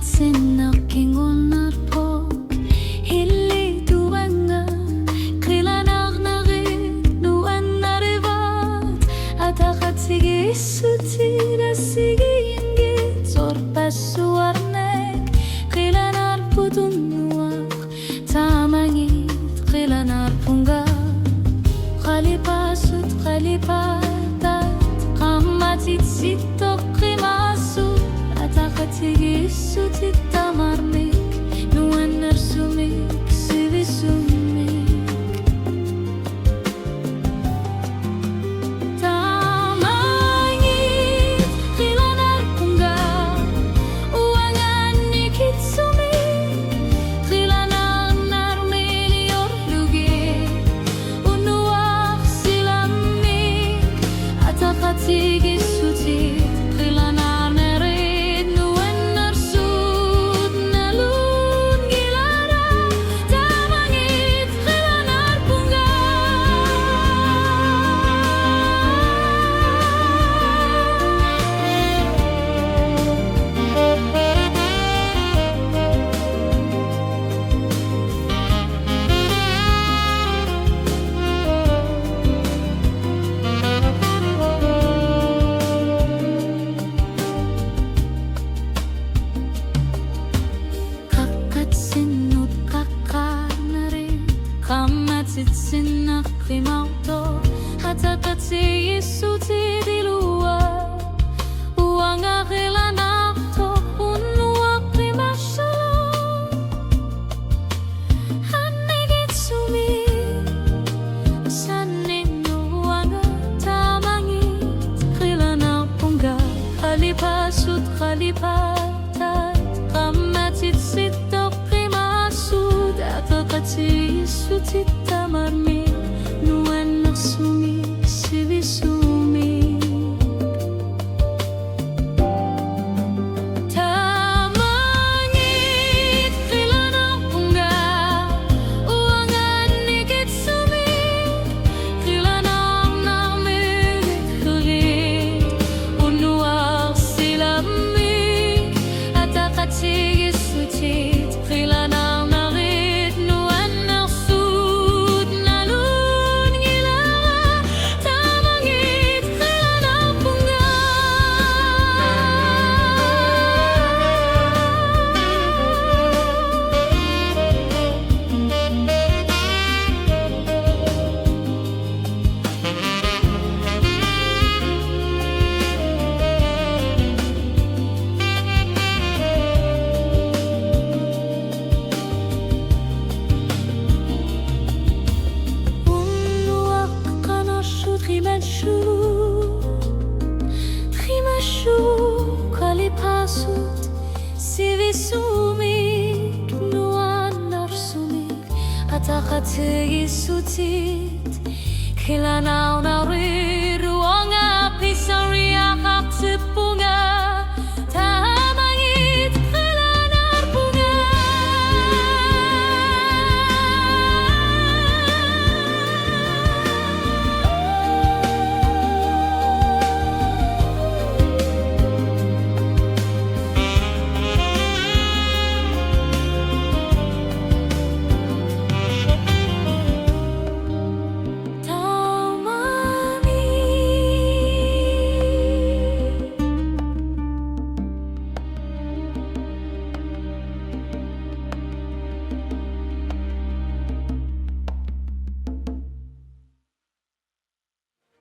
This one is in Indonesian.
Sinnaking unarpok Hilli duanga Qilanarnarit nuannarivat Ataqatsigi sutira sigiyingit Zorpassuarnek Qilanarputunnuaq Tamangit qilanarpunga Qalipasut qalipatat Qammatit sittoq qimasut Ataqatsigi sutit tamarmik Nuannar sumik sivi sumik Tamangit qilanarpunga Uangan nikit sumik Qilanarnarmin yorlugit Unuaq silamik Ataqatsigi sutit Sinnak qimauto Ataqatsigi sutit ilua Uanga qilanaqto Unnuaq qimashalom Hannigit sumik Sanninnu uanga tamangit qilanarpunga Qalipasut qalipatat Qammatit sittoq qimasut Ataqatsigi sutit tamarmik nuannar sumik sivi sumik Tamangit qilanarpunga Uangan nikit sumik Qilanarnarmik qilgit Unnuaq silamik Ataqatsigi sutit qilanarnarit nuannar Qalipasut sivi sumik nuannar sumik Ataqatsigi sutit qilanarnarit